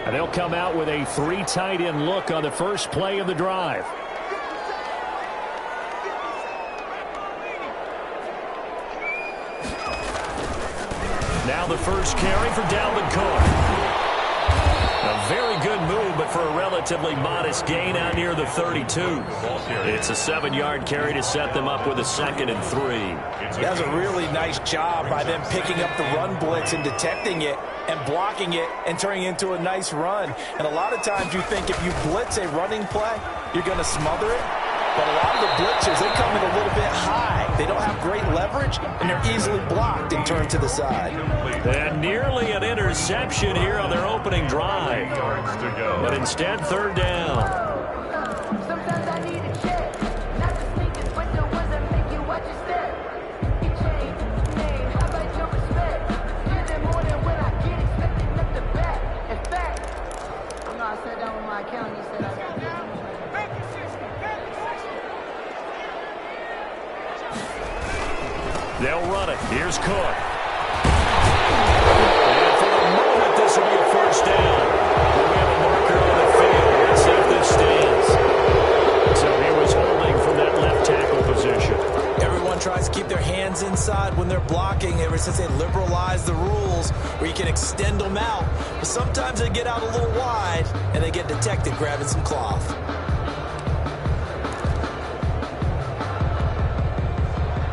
And they'll come out with a 3 tight end look on the first play of the drive. Now the first carry for Dalvin Cook. A very good move, but for a relatively modest gain out near the 32. It's a 7-yard carry to set them up with a 2nd and 3. That was a really nice job by them picking up the run blitz and detecting it and blocking it and turning it into a nice run. And a lot of times you think if you blitz a running play, you're going to smother it. But a lot of the blitzers, they come in a little bit high. They don't have great leverage, and they're easily blocked and turned to the side. And nearly an interception here on their opening drive. But instead, 3rd down. Sometimes I need a check, not the sneakers, but the ones that make you watch your step. You change, name, how about your respect? Give them more than when I get expecting up the back. In fact, I know I sat down with my accountant, he said I got it. They'll run it. Here's Cook. And for the moment, this will be a 1st down. We have a marker on the field. Let's see if this stands. So he was holding from that left tackle position. Everyone tries to keep their hands inside when they're blocking ever since they liberalized the rules where you can extend them out. But sometimes they get out a little wide and they get detected grabbing some cloth.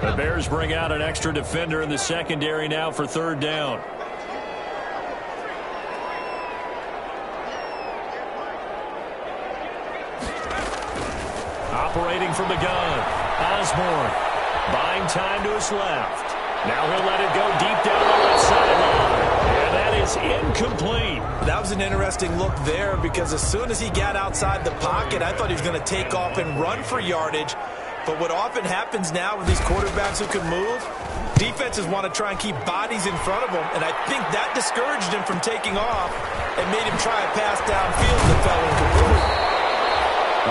The Bears bring out an extra defender in the secondary now for 3rd down. Operating from the gun, Osborne buying time to his left. Now he'll let it go deep down the left sideline. And that is incomplete. That was an interesting look there because as soon as he got outside the pocket, I thought he was going to take off and run for yardage. But what often happens now with these quarterbacks who can move, defenses want to try and keep bodies in front of them, and I think that discouraged him from taking off and made him try a pass downfield that fell incomplete.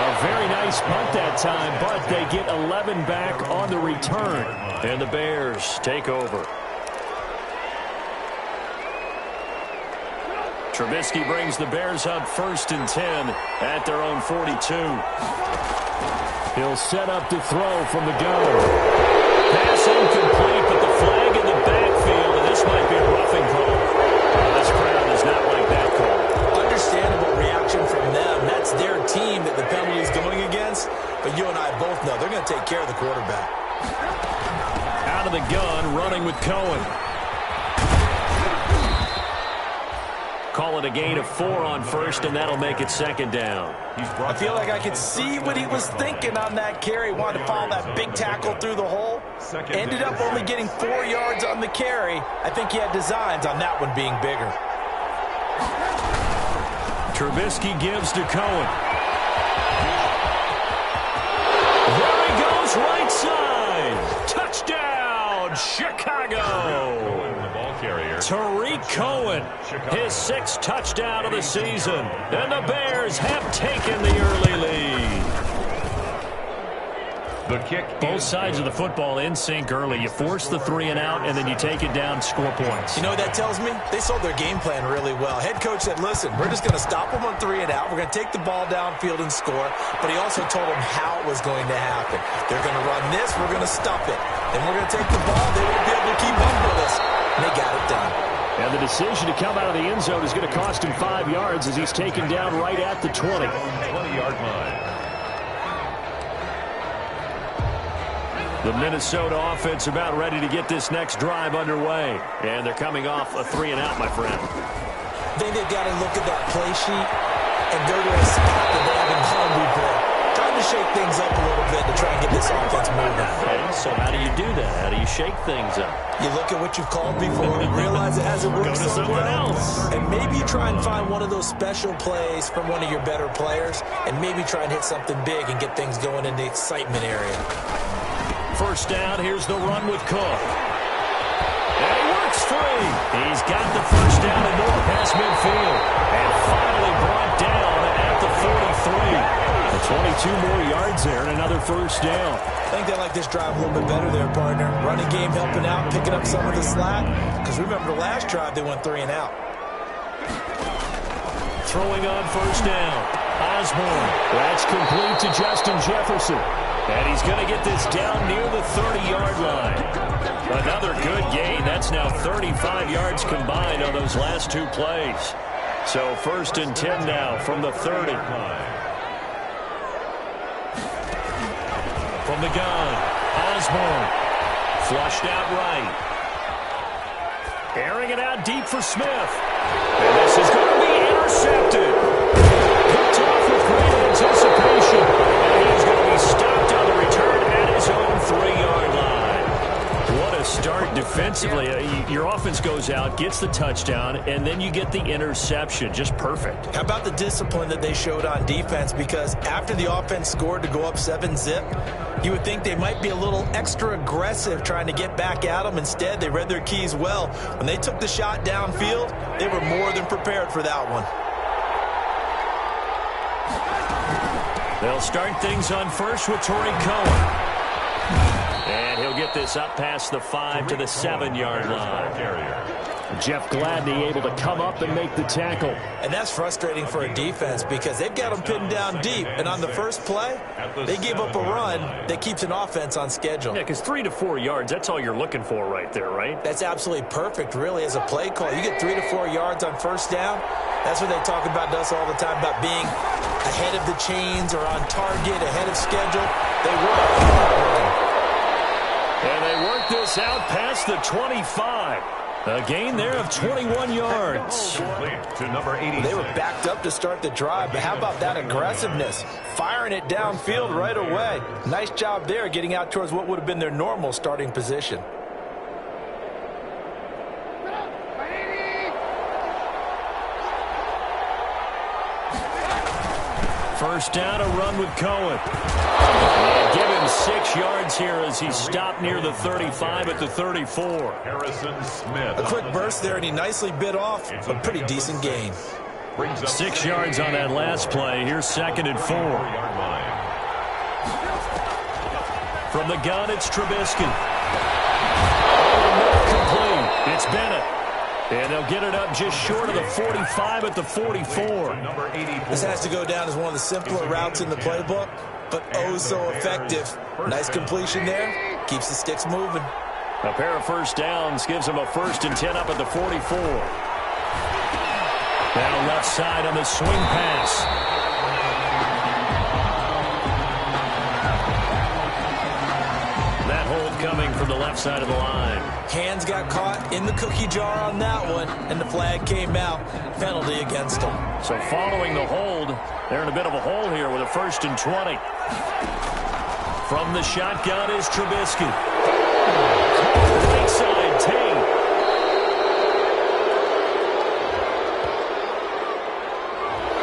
A very nice punt that time, but they get 11 back on the return, and the Bears take over. Trubisky brings the Bears up 1st and 10 at their own 42. He'll set up to throw from the gun. Pass incomplete, but the flag in the backfield, and this might be a roughing call. This crowd does not like that call. Understandable reaction from them. That's their team that the penalty is going against. But you and I both know they're going to take care of the quarterback. Out of the gun, running with Cohen. Call it a gain of 4 on 1st, and that'll make it 2nd down. I feel like I could see what he was thinking on that carry. Wanted to follow that big tackle through the hole. Ended up only getting 4 yards on the carry. I think he had designs on that one being bigger. Trubisky gives to Cohen. There he goes, right side. Touchdown, Chicago. Tariq Cohen, his 6th touchdown of the season. And the Bears have taken the early lead. The kick. Both sides of the football in sync early. You force the 3 and out, and then you take it down, score points. You know what that tells me? They sold their game plan really well. Head coach said, listen, we're just going to stop them on 3 and out. We're going to take the ball downfield and score. But he also told them how it was going to happen. They're going to run this. We're going to stuff it. Then we're going to take the ball. They won't be able to keep up with us. And they got it done. And the decision to come out of the end zone is going to cost him 5 yards as he's taken down right at the 20. 20-yard line. The Minnesota offense about ready to get this next drive underway. And they're coming off a 3 and out, my friend. I think they've got to look at that play sheet and go to a spot that they haven't gone before. Time to shake things up a little bit to try and get this offense moving. Okay, so how do you do that? How do you shake things up? You look at what you've called before and realize it hasn't worked Go to so someone well. else. And maybe you try and find one of those special plays from one of your better players and maybe try and hit something big and get things going in the excitement area. 1st down, here's the run with Cook. And he works free. He's got the 1st down and more past midfield. And finally brought down at the 43. 22 more yards there and another 1st down. I think they like this drive a little bit better there, partner. Running game helping out, picking up some of the slack. Because remember the last drive, they went 3 and out. throwing on first down. Osborne. That's complete to Justin Jefferson. And he's going to get this down near the 30-yard line. Another good gain. That's now 35 yards combined on those last two plays. So first and 10 now from the 30. From the gun, Osborne. Flushed out right. Airing it out deep for Smith. And this is going to be intercepted. Picked off with great anticipation. And he's going to be stopped on the return at his own 3-yard line. What a start defensively. Your offense goes out, gets the touchdown, and then you get the interception. Just perfect. How about the discipline that they showed on defense? Because after the offense scored to go up 7-zip, you would think they might be a little extra aggressive trying to get back at them. Instead, they read their keys well. When they took the shot downfield, they were more than prepared for that one. They'll start things on first with Torrey Cohen. And he'll get this up past the 5 to the 7-yard line. Jeff Gladney able to come up and make the tackle. And that's frustrating for a defense because they've got them pinned down deep. And on the first play, they gave up a run that keeps an offense on schedule. Yeah, because 3 to 4 yards, that's all you're looking for right there, right? That's absolutely perfect, really, as a play call. You get 3 to 4 yards on first down. That's what they talk about us all the time, about being ahead of the chains or on target, ahead of schedule. They work. And they work this out past the 25. A gain there of 21 yards. To number 80. They were backed up to start the drive, but how about that aggressiveness? Firing it downfield right away. Nice job there getting out towards what would have been their normal starting position. First down, a run with Cohen. And give him 6 yards here as he stopped near the 35 at the 34. Harrison Smith. A quick burst there, and he nicely bit off a pretty decent gain. 6 yards on that last play. Here's 2nd and 4. From the gun, it's Trubisky. Not complete. It's Bennett. And they'll get it up just short of the 45 at the 44. This has to go down as one of the simpler routes in the playbook, but oh so effective. Nice completion there. Keeps the sticks moving. A pair of first downs gives them a 1st and 10 up at the 44. Down left side on the swing pass. That hold coming from the left side of the line. Hands got caught in the cookie jar on that one, and the flag came out. Penalty against them. So following the hold, they're in a bit of a hole here with a 1st and 20. From the shotgun is Trubisky. Right side, Tate.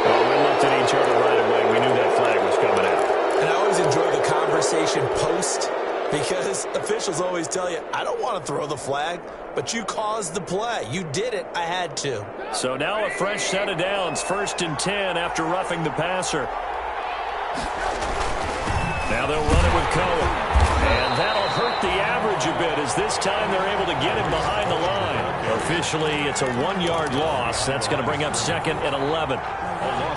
Oh, we looked at each other right away. We knew that flag was coming out. And I always enjoy the conversation post, because officials always tell you, I don't want to throw the flag, but you caused the play. You did it. I had to. So now a fresh set of downs. 1st and 10 after roughing the passer. Now they'll run it with Cohen. And that'll hurt the average a bit as this time they're able to get him behind the line. Officially, it's a 1-yard loss. That's going to bring up 2nd and 11.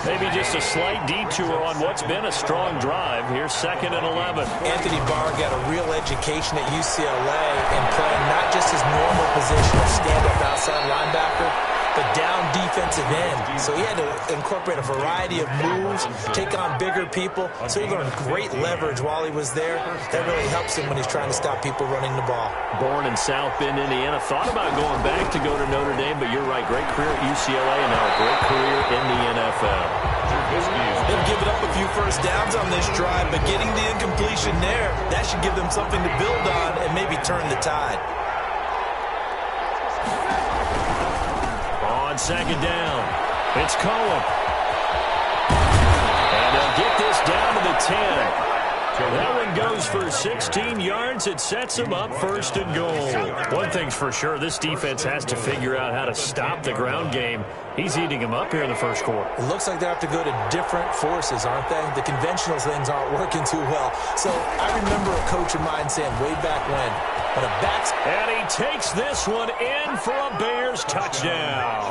Maybe just a slight detour on what's been a strong drive. Here's 2nd and 11. Anthony Barr got a real education at UCLA in playing not just his normal position of stand-up outside linebacker, but down defensive end. So he had to incorporate a variety of moves, take on bigger people. So he learned great leverage while he was there. That really helps him when he's trying to stop people running the ball. Born in South Bend, Indiana. Thought about going back to go to Notre Dame, but you're right. Great career at UCLA and now a great career in the NFL. They've given up a few first downs on this drive, but getting the incompletion there, that should give them something to build on and maybe turn the tide. On 2nd down, it's Cohen. And they'll get this down to the 10. That one goes for 16 yards. It sets them up 1st and goal. One thing's for sure, this defense has to figure out how to stop the ground game. He's eating them up here in the first quarter. It looks like they have to go to different forces, aren't they? The conventional things aren't working too well. So I remember a coach of mine saying way back when a back's... And he takes this one in for a Bears touchdown.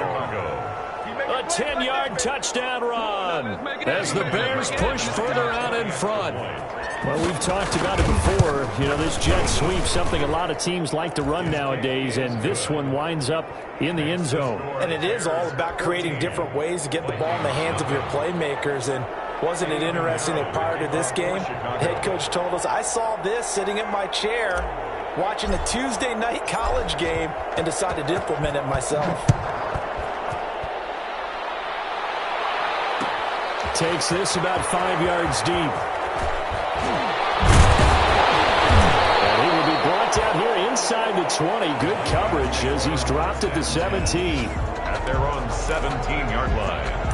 A 10-yard touchdown run as the Bears push further out in front. Well, we've talked about it before. You know, this jet sweep, something a lot of teams like to run nowadays, and this one winds up in the end zone. And it is all about creating different ways to get the ball in the hands of your playmakers. And wasn't it interesting that prior to this game, head coach told us, I saw this sitting in my chair watching a Tuesday night college game and decided to implement it myself. Takes this about 5 yards deep. And he will be brought down here inside the 20. Good coverage as he's dropped at the 17. At their own 17-yard line.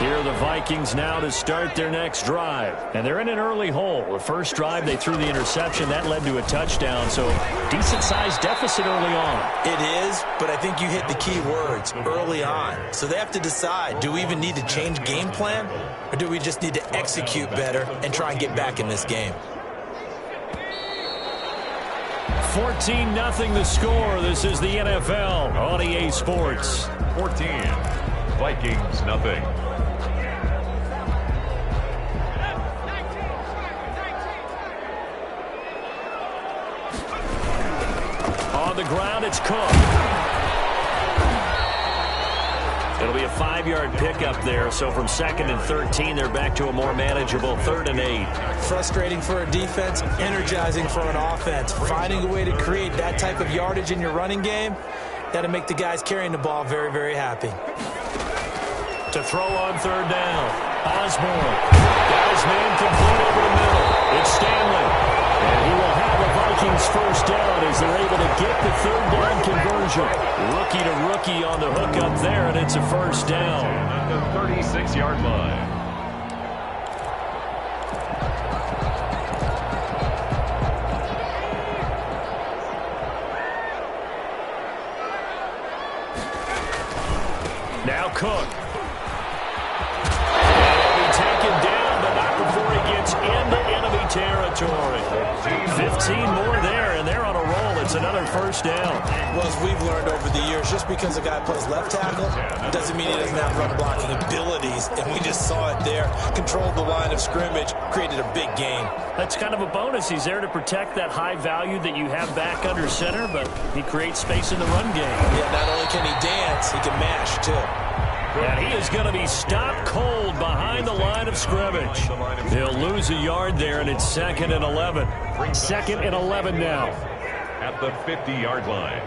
Here are the Vikings now to start their next drive. And they're in an early hole. The first drive, they threw the interception. That led to a touchdown. So decent-sized deficit early on. It is, but I think you hit the key words, early on. So they have to decide, do we even need to change game plan? Or do we just need to execute better and try and get back in this game? 14-0 the score. This is the NFL on EA Sports. 14. Vikings, nothing. On the ground, it's Cook. It'll be a 5-yard pickup there. So from 2nd and 13, they're back to a more manageable 3rd and 8. Frustrating for a defense, energizing for an offense. Finding a way to create that type of yardage in your running game, that'll make the guys carrying the ball very, very happy. To throw on 3rd down. Osborne. Got his man complete over the middle. It's Stanley. And he will have a Vikings first down as they're able to get the 3rd down conversion. Rookie to rookie on the hook up there, and it's a first down. At the 36-yard line. Now Cook. And he'll be taken down, but not before he gets into enemy territory. 15 more there, and they're on a roll. It's another first down. Well, as we've learned over the years, just because a guy plays left tackle doesn't mean he doesn't have run blocking abilities. And we just saw it there. Controlled the line of scrimmage, created a big gain. That's kind of a bonus. He's there to protect that high value that you have back under center, but he creates space in the run game. Yeah, not only can he dance, he can mash, too. And he is going to be stopped cold behind the line of scrimmage. He'll lose a yard there, and it's 2nd and 11. 2nd and 11 now. At the 50-yard line.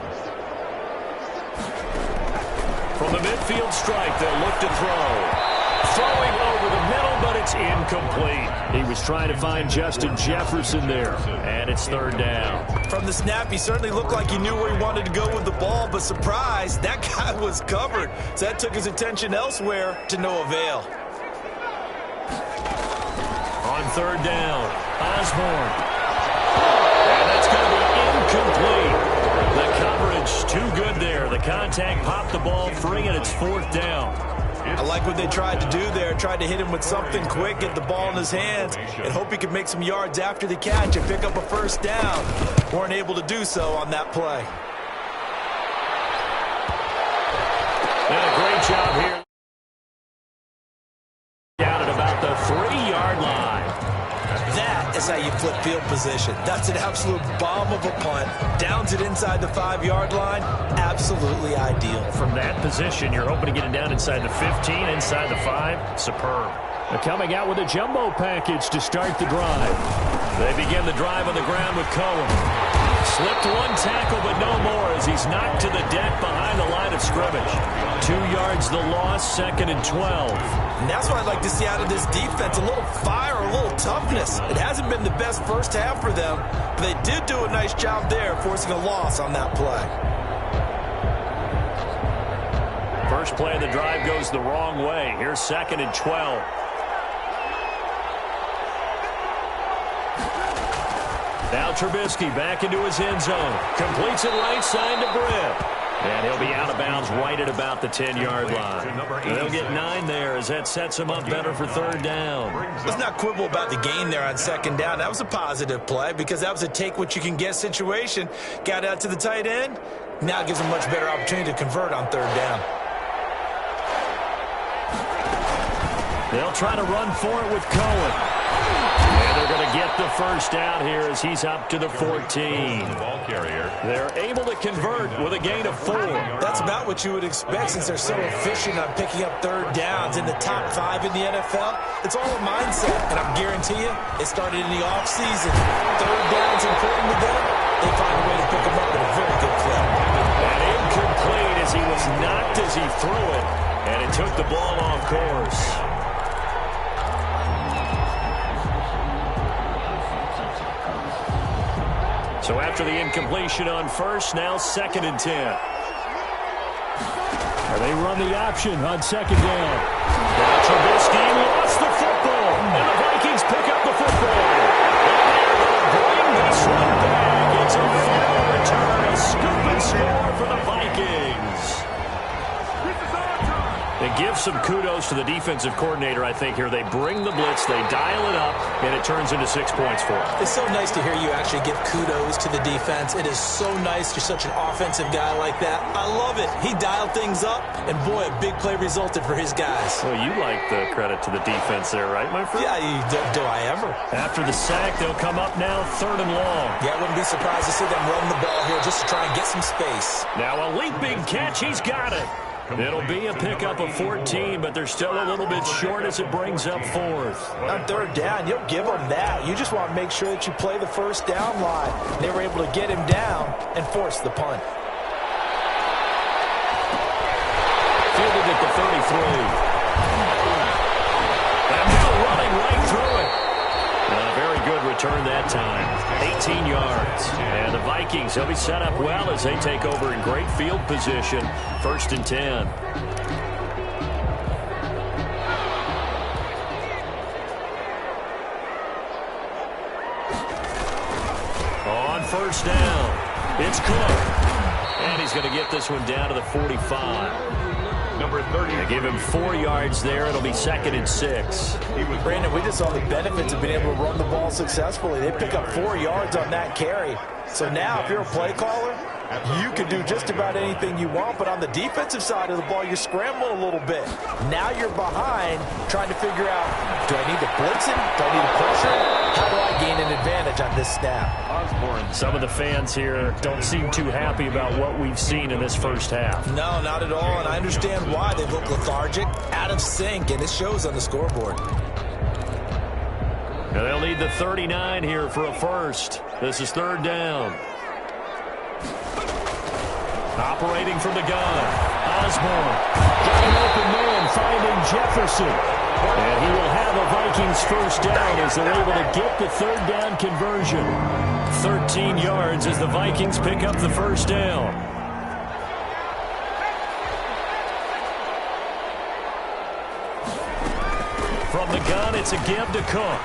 From the midfield strike, they'll look to throw. Throwing over the middle, but it's incomplete. He was trying to find Justin Jefferson there, and it's 3rd down. From the snap, he certainly looked like he knew where he wanted to go with the ball, but surprise, that guy was covered. So that took his attention elsewhere to no avail. On 3rd down, Osborne. And that's going to be incomplete. The coverage too good there. The contact popped the ball free, and it's 4th down. I like what they tried to do there. Tried to hit him with something quick, get the ball in his hands, and hope he could make some yards after the catch and pick up a first down. Weren't able to do so on that play. And a great job here. Down at about the 3-yard line. That is how you flip field position. That's an absolute bomb of a punt. Downs it inside the 5-yard line. Absolutely ideal. From that position, you're hoping to get it down inside the 15, inside the 5. Superb. They're coming out with a jumbo package to start the drive. They begin the drive on the ground with Cohen. Slipped one tackle, but no more as he's knocked to the deck behind the line of scrimmage. 2 yards the loss, 2nd and 12. And that's what I'd like to see out of this defense, a little fire, a little toughness. It hasn't been the best first half for them, but they did do a nice job there, forcing a loss on that play. First play of the drive goes the wrong way. Here's 2nd and 12. Now Trubisky back into his end zone. Completes it right side to Britt. And he'll be out of bounds right at about the 10-yard line. They'll get 9 there as that sets him up better for 3rd down. Let's not quibble about the gain there on 2nd down. That was a positive play because that was a take-what-you-can-get situation. Got out to the tight end, Now it gives them much better opportunity to convert on third down. They'll try to run for it with Cohen. And they're going to get the first down here as he's up to the 14. The ball carrier. They're able to convert with a gain of 4. That's about what you would expect since they're so efficient on picking up third downs in the top 5 in the NFL. It's all a mindset, and I guarantee you, it started in the offseason. Third down's important to them. They find a way to pick them up in a very good clip. And incomplete as he was knocked as he threw it, and it took the ball off course. So after the incompletion on first, now 2nd and 10. And they run the option on 2nd down. Now Trubisky lost the football, and the Vikings pick up the football. And they're going to bring this one back. It's a final return, a scoop and score for the Vikings. They give some kudos to the defensive coordinator, I think, here. They bring the blitz, they dial it up, and it turns into 6 points for them. It's so nice to hear you actually give kudos to the defense. It is so nice you're such an offensive guy like that. I love it. He dialed things up, and boy, a big play resulted for his guys. Well, you like the credit to the defense there, right, my friend? Yeah, do I ever? After the sack, they'll come up now 3rd and long. Yeah, I wouldn't be surprised to see them run the ball here just to try and get some space. Now a leaping catch, he's got it. It'll be a pickup of 14, but they're still a little bit short as it brings up 4th. On third down, you'll give them that. You just want to make sure that you play the first down line. They were able to get him down and force the punt. Fielded at the 33. And now running right through it. A very good return that time. 18 yards. And the Vikings, they'll be set up well as they take over in great field position. 1st and 10. On 1st down, it's Cook. And he's going to get this one down to the 45. Number 30. They give him 4 yards there. It'll be 2nd and 6. Brandon, we just saw the benefits of being able to run the ball successfully. They pick up 4 yards on that carry. So now if you're a play caller, you can do just about anything you want, but on the defensive side of the ball, you scramble a little bit. Now you're behind trying to figure out, do I need to blitz him? Do I need to pressure him? How do I gain an advantage on this snap? Some of the fans here don't seem too happy about what we've seen in this first half. No, not at all, and I understand why. They look lethargic, out of sync, and it shows on the scoreboard. And they'll need the 39 here for a first. This is 3rd down. Operating from the gun. Osborne. Got an open man finding Jefferson. And he will have a Vikings first down as they're able to get the 3rd down conversion. 13 yards as the Vikings pick up the first down. From the gun, it's a give to Cook.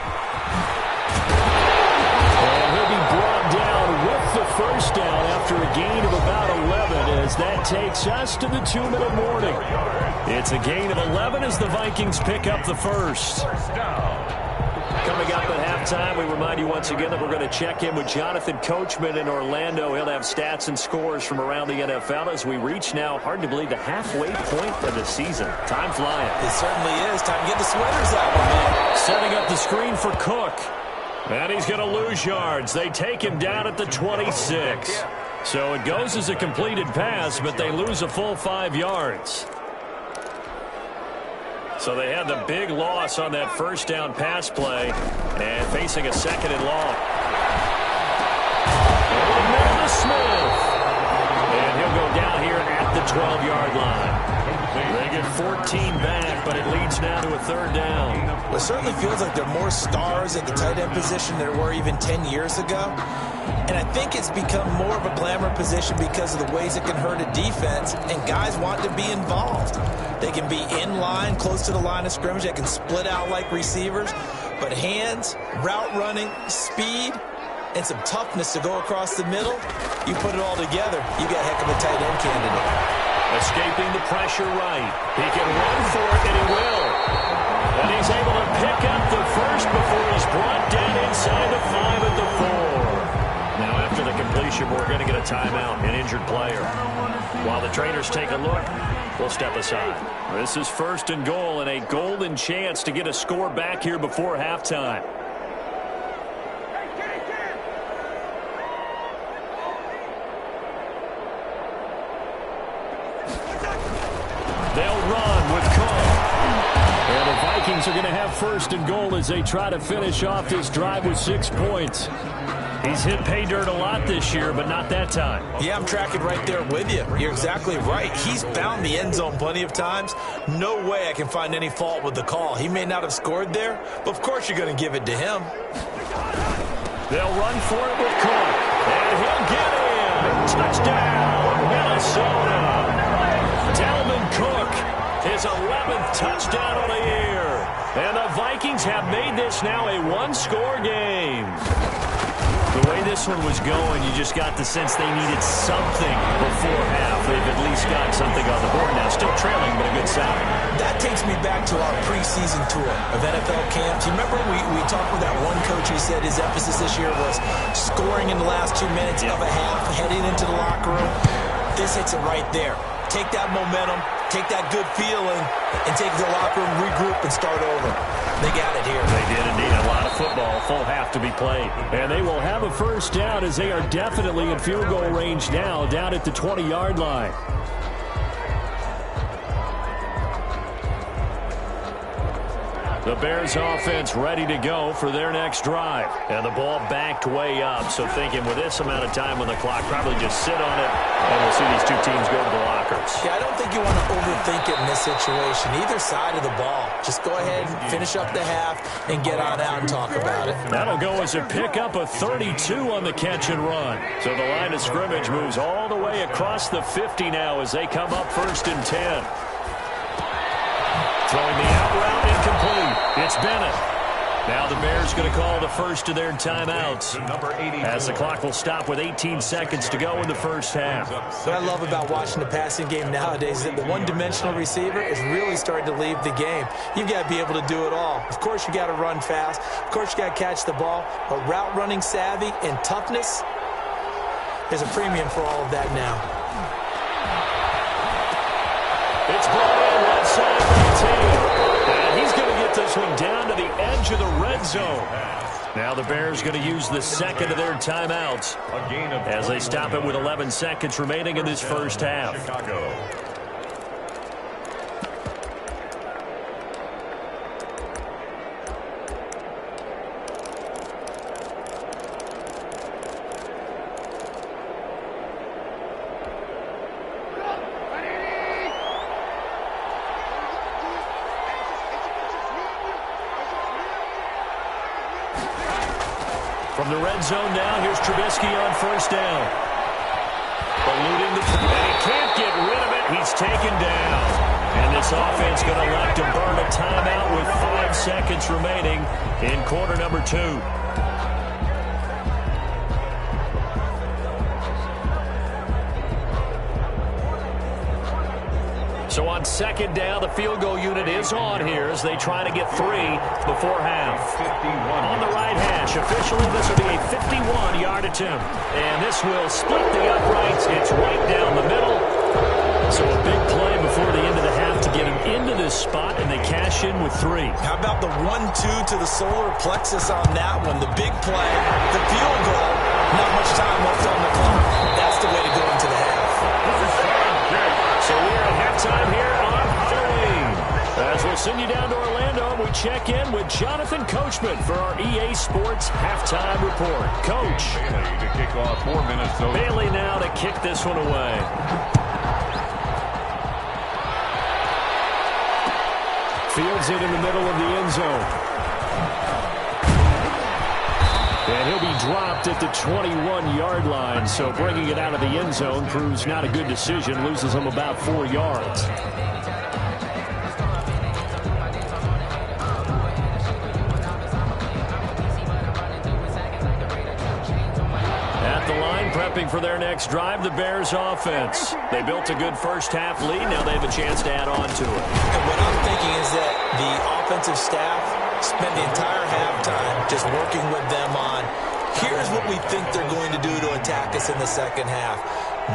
And he'll be brought down with the first down after a gain of about 11 as that takes us to the 2-minute warning. It's a gain of 11 as the Vikings pick up the first. Coming up at halftime, we remind you once again that we're going to check in with Jonathan Coachman in Orlando. He'll have stats and scores from around the NFL as we reach now, hard to believe, the halfway point of the season. Time flying. It certainly is. Time to get the sweaters out, my man. Setting up the screen for Cook. And he's going to lose yards. They take him down at the 26. So it goes as a completed pass, but they lose a full 5 yards. So they had the big loss on that first down pass play and facing a 2nd and long. And to Smith. And he'll go down here at the 12-yard line. They get 14 back, but it leads now to a 3rd down. Well, it certainly feels like there are more stars at the tight end position than there were even 10 years ago. And I think it's become more of a glamour position because of the ways it can hurt a defense, and guys want to be involved. They can be in line, close to the line of scrimmage. They can split out like receivers. But hands, route running, speed, and some toughness to go across the middle, you put it all together, you got a heck of a tight end candidate. Escaping the pressure right. He can run for it, and he will. And he's able to pick up the first before he's brought down inside the 5 at the 4. Now after the completion, we're going to get a timeout, an injured player. Trainers take a look. We'll step aside. This is 1st and goal and a golden chance to get a score back here before halftime. They'll run with Cook. And the Vikings are going to have 1st and goal as they try to finish off this drive with 6 points. He's hit pay dirt a lot this year, but not that time. Yeah, I'm tracking right there with you. You're exactly right. He's found the end zone plenty of times. No way I can find any fault with the call. He may not have scored there, but of course you're going to give it to him. They'll run for it with Cook. And he'll get in. Touchdown, Minnesota. Dalvin Cook, his 11th touchdown on the year. And the Vikings have made this now a one-score game. The way this one was going, you just got the sense they needed something before half. They've at least got something on the board now. Still trailing, but a good sign. That takes me back to our preseason tour of NFL camps. You remember we talked with that one coach who said his emphasis this year was scoring in the last 2 minutes of a half, heading into the locker room. This hits it right there. Take that momentum, take that good feeling, and take it to the locker room, regroup, and start over. They got it here. They did indeed. A lot of football, full half to be played. And they will have a 1st down as they are definitely in field goal range now, down at the 20-yard line. The Bears offense ready to go for their next drive. And the ball backed way up, so thinking with this amount of time on the clock, probably just sit on it, and we'll see these two teams go to the lockers. Yeah, I don't think you want to overthink it in this situation. Either side of the ball. Just go ahead and finish up the half and get on out and talk about it. That'll go as a pickup of 32 on the catch and run. So the line of scrimmage moves all the way across the 50 now as they come up 1st and 10. Throwing the out route incomplete. It's Bennett. Now the Bears going to call the first of their timeouts as the clock will stop with 18 seconds to go in the first half. What I love about watching the passing game nowadays is that the one-dimensional receiver is really starting to leave the game. You've got to be able to do it all. Of course, you got to run fast. Of course, you got to catch the ball. But route running savvy and toughness, there's a premium for all of that now. It's brought in left side by Taylor. And he's going to get this one down to the edge of the red zone. Now the Bears going to use the second of their timeouts as they stop it with 11 seconds remaining in this first half. From the red zone now, here's Trubisky on 1st down. Eluding the... And he can't get rid of it. He's taken down. And this offense going to elect to burn a timeout with 5 seconds remaining in quarter number 2. So on 2nd down, the field goal unit is on here as they try to get 3 before half. On the right hash, officially this will be a 51-yard attempt. And this will split the uprights. It's right down the middle. So a big play before the end of the half to get him into this spot, and they cash in with 3. How about the 1-2 to the solar plexus on that one? The big play, the field goal, not much time left on the clock. That's the way to go into the half. So we're at halftime here on Halloween. As we'll send you down to Orlando, we check in with Jonathan Coachman for our EA Sports Halftime Report. Coach. Bailey to kick off for Minnesota. Bailey now to kick this one away. Fields it in the middle of the end zone. And he'll be dropped at the 21-yard line, so bringing it out of the end zone proves not a good decision, loses him about 4 yards. At the line, prepping for their next drive, the Bears offense. They built a good first half lead, now they have a chance to add on to it. And what I'm thinking is that the offensive staff spent the entire halftime just working with them on, here's what we think they're going to do to attack us in the second half.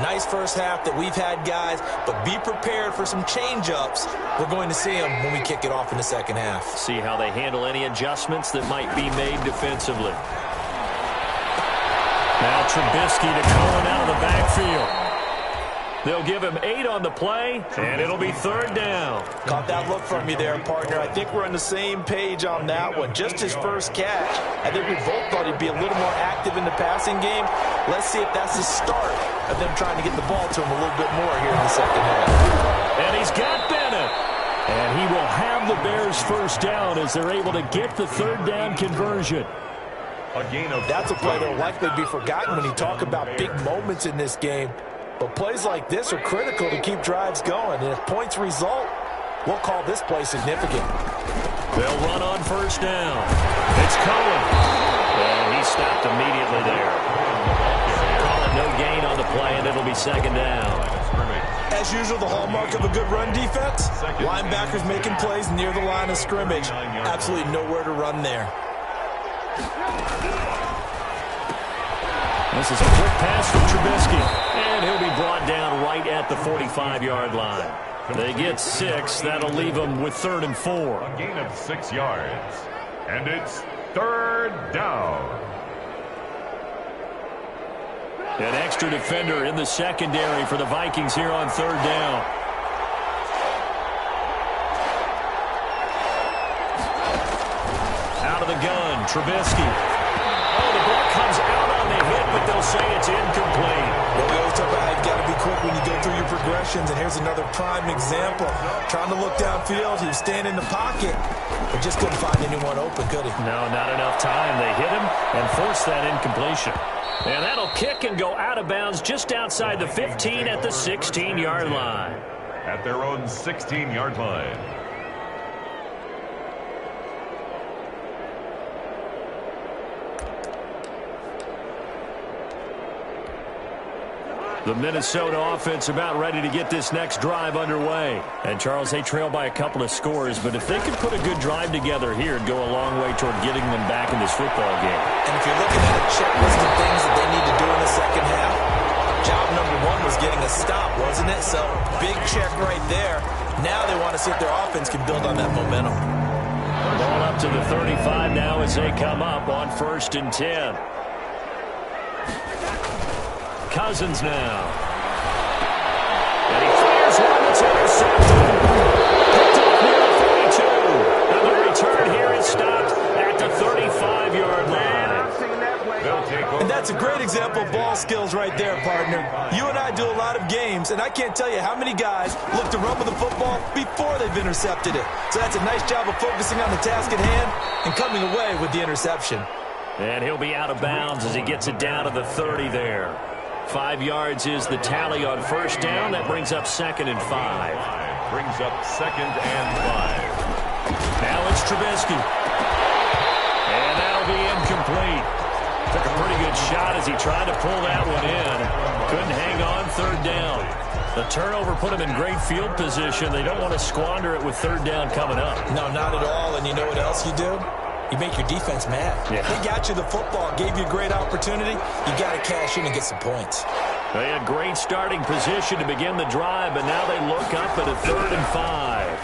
Nice first half that we've had, guys, but be prepared for some change-ups. We're going to see them when we kick it off in the second half. See how they handle any adjustments that might be made defensively. Now Trubisky to Cohen out of the backfield. They'll give him 8 on the play, and it'll be third down. Caught that look from you there, partner. I think we're on the same page on that one. Just his first catch. I think we both thought he'd be a little more active in the passing game. Let's see if that's the start of them trying to get the ball to him a little bit more here in the second half. And he's got Bennett. And he will have the Bears first down as they're able to get the third down conversion. That's a play that will likely be forgotten when you talk about big moments in this game. But plays like this are critical to keep drives going. And if points result, we'll call this play significant. They'll run on first down. It's Cohen. And he stopped immediately there. Call it no gain on the play, and it'll be second down. As usual, the hallmark of a good run defense, linebackers making plays near the line of scrimmage. Absolutely nowhere to run there. This is a quick pass from Trubisky, and he'll be brought down right at the 45-yard line. They get 6. That'll leave them with 3rd and 4. A gain of 6 yards, and it's third down. An extra defender in the secondary for the Vikings here on third down. Out of the gun, Trubisky. Oh, the ball comes out on the hit, but they'll say it's incomplete. Well, we always talk about how you've got to be quick when you go through your progressions, and here's another prime example. Trying to look downfield, he was standing in the pocket, but just couldn't find anyone open, could he? No, not enough time. They hit him and forced that incompletion. And that'll kick and go out of bounds just outside the 15 at the 16-yard line. At their own 16-yard line. The Minnesota offense about ready to get this next drive underway. And, Charles, they trail by a couple of scores, but if they can put a good drive together here, it'd go a long way toward getting them back in this football game. And if you're looking at a checklist of things that they need to do in the second half, job number 1 was getting a stop, wasn't it? So, big check right there. Now they want to see if their offense can build on that momentum. Ball up to the 35 now as they come up on 1st and 10. Cousins now. And he fires one that's intercepted. Picked up near the 42. And the return here is stopped at the 35-yard line. And that's a great example of ball skills right there, partner. You and I do a lot of games, and I can't tell you how many guys look to run with the football before they've intercepted it. So that's a nice job of focusing on the task at hand and coming away with the interception. And he'll be out of bounds as he gets it down to the 30 there. 5 yards is the tally on first down. That brings up 2nd and 5. Brings up 2nd and 5. Now it's Trubisky. And that'll be incomplete. Took a pretty good shot as he tried to pull that one in. Couldn't hang on 3rd down. The turnover put him in great field position. They don't want to squander it with 3rd down coming up. No, not at all. And you know what else you do? You make your defense mad. Yeah. They got you the football, gave you a great opportunity. You got to cash in and get some points. They had great starting position to begin the drive, but now they look up at a 3rd and 5.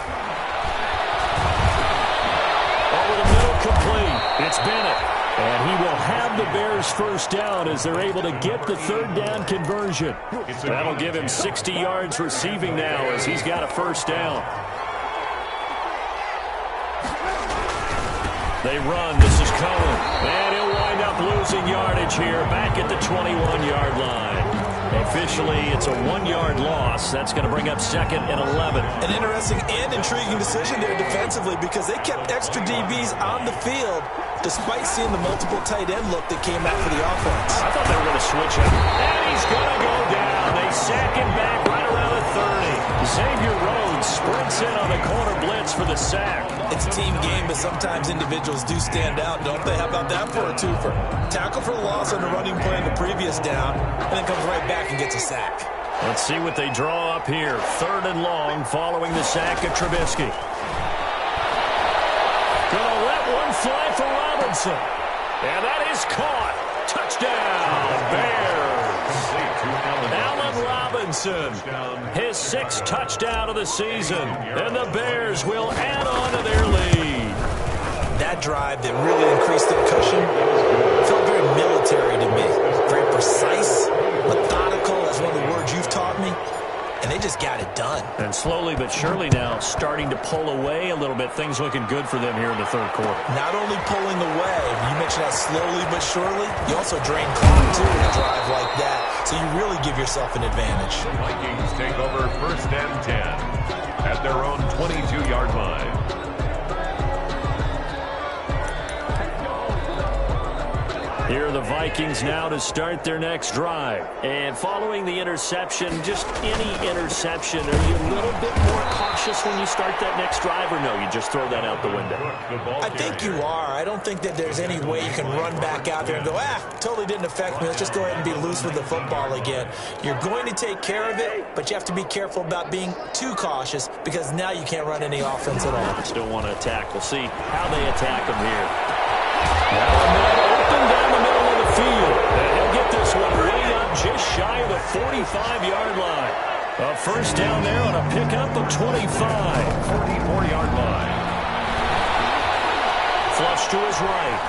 Over the middle, complete. It's Bennett. And he will have the Bears first down as they're able to get the 3rd down conversion. That'll give him 60 yards receiving now as he's got a first down. They run. This is Cohen. And he'll wind up losing yardage here back at the 21-yard line. Officially, it's a 1-yard loss. That's going to bring up 2nd and 11. An interesting and intriguing decision there defensively because they kept extra DBs on the field despite seeing the multiple tight end look that came out for the offense. I thought they were going to switch him. And he's going to go down. They sack him back right around the 30. Xavier Rhodes sprints in on the corner blitz for the sack. It's a team game, but sometimes individuals do stand out, don't they? How about that for a twofer? Tackle for the loss on the running play in the previous down, and then comes right back and gets a sack. Let's see what they draw up here. 3rd and long following the sack of Trubisky. Gonna let one fly for Robinson. And that is caught. Touchdown, Bears. Allen Robinson. His 6th touchdown of the season. And the Bears will add on to their lead. That drive that really increased their cushion felt very military to me. Very precise, methodical. That's one of the words you've taught me. And they just got it done. And slowly but surely now starting to pull away a little bit. Things looking good for them here in the third quarter. Not only pulling away, you mentioned that slowly but surely, you also drain clock too in a drive like that. So you really give yourself an advantage. The Vikings take over 1st and 10 at their own 22-yard line. Here are the Vikings now to start their next drive. And following the interception, just any interception, are you a little bit more cautious when you start that next drive, or no, you just throw that out the window? I think you are. I don't think that there's any way you can run back out there and go, totally didn't affect me. Let's just go ahead and be loose with the football again. You're going to take care of it, but you have to be careful about being too cautious because now you can't run any offense at all. Still want to attack. We'll see how they attack them here. Now a man open down the middle of the field. And he'll get this one way up just shy of the 45-yard line. A first down there on a pickup of 25. 44-yard line. Flush to his right.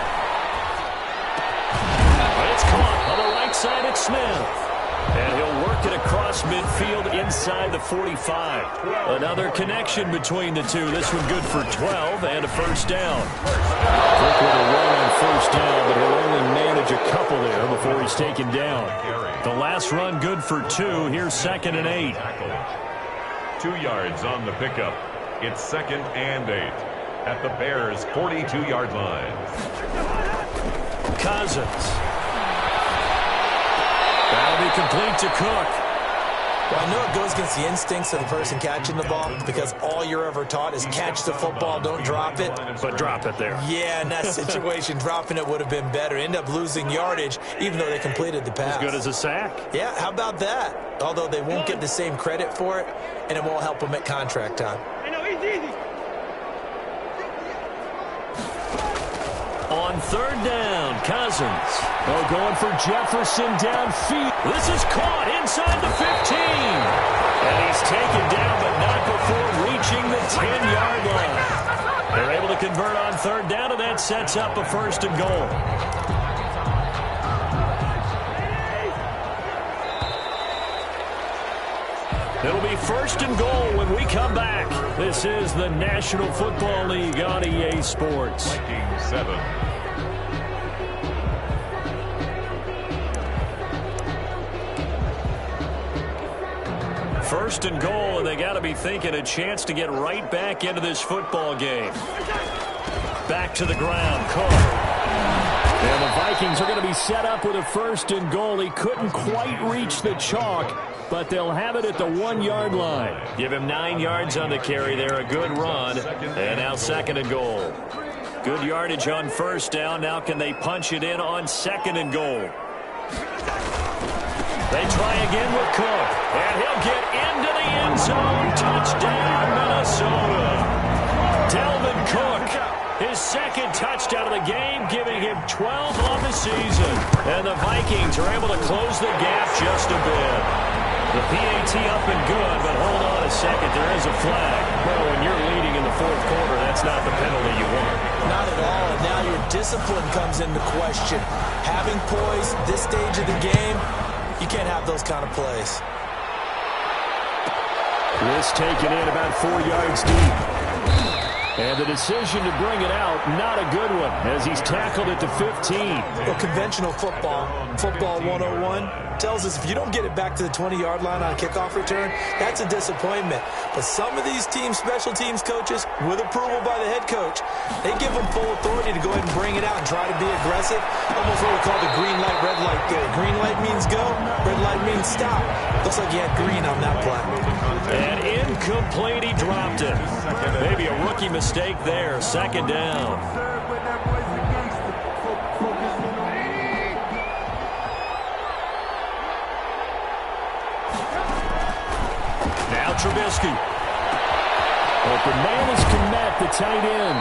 It's caught on the right side at Smith. And he'll work it across midfield inside the 45. Another connection between the two. This one good for 12 and a first down. Quick with a run on first down, but he'll only manage a couple there before he's taken down. The last run good for 2. Here's 2nd and 8. 2 yards on the pickup. It's 2nd and 8 at the Bears' 42-yard line. Cousins. That'll be complete to Cook. Well, I know it goes against the instincts of the person catching the ball because all you're ever taught is catch the football, don't drop it. But drop it there. Yeah, in that situation, dropping it would have been better. End up losing yardage, even though they completed the pass. As good as a sack. Yeah, how about that? Although they won't get the same credit for it, and it won't help them at contract time. On 3rd down, Cousins. Oh, going for Jefferson downfield. This is caught inside the 15. And he's taken down, but not before reaching the 10-yard line. They're able to convert on 3rd down, and that sets up a 1st and goal. It'll be 1st and goal when we come back. This is the National Football League on EA Sports. Vikings 7. First and goal, and they got to be thinking a chance to get right back into this football game. Back to the ground, Cook. And the Vikings are going to be set up with a 1st and goal. He couldn't quite reach the chalk, but they'll have it at the 1-yard line. Give him 9 yards on the carry there, a good run. And now 2nd and goal. Good yardage on 1st down. Now can they punch it in on 2nd and goal? They try again with Cook, and he'll get into the end zone. Touchdown, Minnesota. Dalvin Cook, his 2nd touchdown of the game, giving him 12 on the season. And the Vikings are able to close the gap just a bit. The PAT up and good, but hold on a second. There is a flag. Well, when you're leading in the 4th quarter, that's not the penalty you want. Not at all, and now your discipline comes into question. Having poise this stage of the game, you can't have those kind of plays. This taken in about 4 yards deep. And the decision to bring it out, not a good one, as he's tackled at the 15. Well, conventional football 101, tells us if you don't get it back to the 20-yard line on a kickoff return, that's a disappointment. But some of these teams, special teams coaches, with approval by the head coach, they give them full authority to go ahead and bring it out and try to be aggressive. Almost what we call the green light, red light theory. Green light means go, red light means stop. Looks like he had green on that play. And incomplete, he dropped it. Maybe a rookie mistake there. 2nd down. Trubisky. Open man is Komet, the tight end.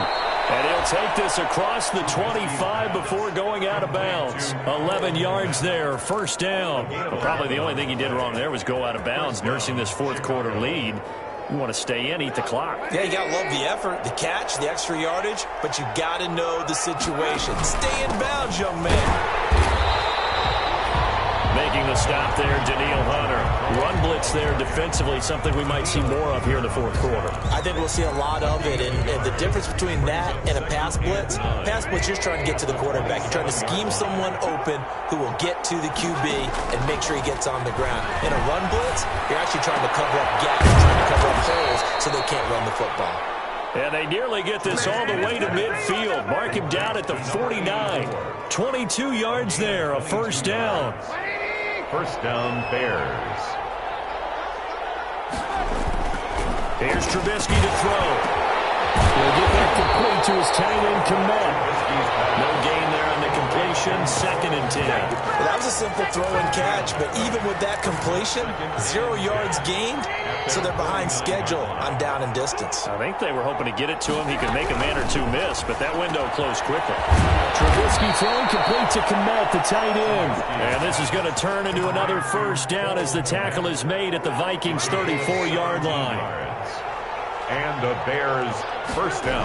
And he'll take this across the 25 before going out of bounds. 11 yards there, first down. Well, probably the only thing he did wrong there was go out of bounds, nursing this fourth quarter lead. You want to stay in, eat the clock. Yeah, you got to love the effort, the catch, the extra yardage, but you got to know the situation. Stay in bounds, young man. Making the stop there, Daniil Hunter. Run blitz there defensively, something we might see more of here in the fourth quarter. I think we'll see a lot of it, and the difference between that and a pass blitz, you're trying to get to the quarterback. You're trying to scheme someone open who will get to the QB and make sure he gets on the ground. In a run blitz, you're actually trying to cover up gaps, you're trying to cover up holes so they can't run the football. And they nearly get this all the way to midfield. Mark him down at the 49. 22 yards there, a first down. First down, Bears. Here's Trubisky to throw. He'll get that complete to his tight end, Komet. No gain there on the completion, 2nd and 10. Well, that was a simple throw and catch, but even with that completion, 0 yards gained, so they're behind schedule on down and distance. I think they were hoping to get it to him. He could make a man or two miss, but that window closed quickly. Trubisky throwing complete to Komet, the tight end. And this is going to turn into another first down as the tackle is made at the Vikings' 34-yard line. And the Bears first down.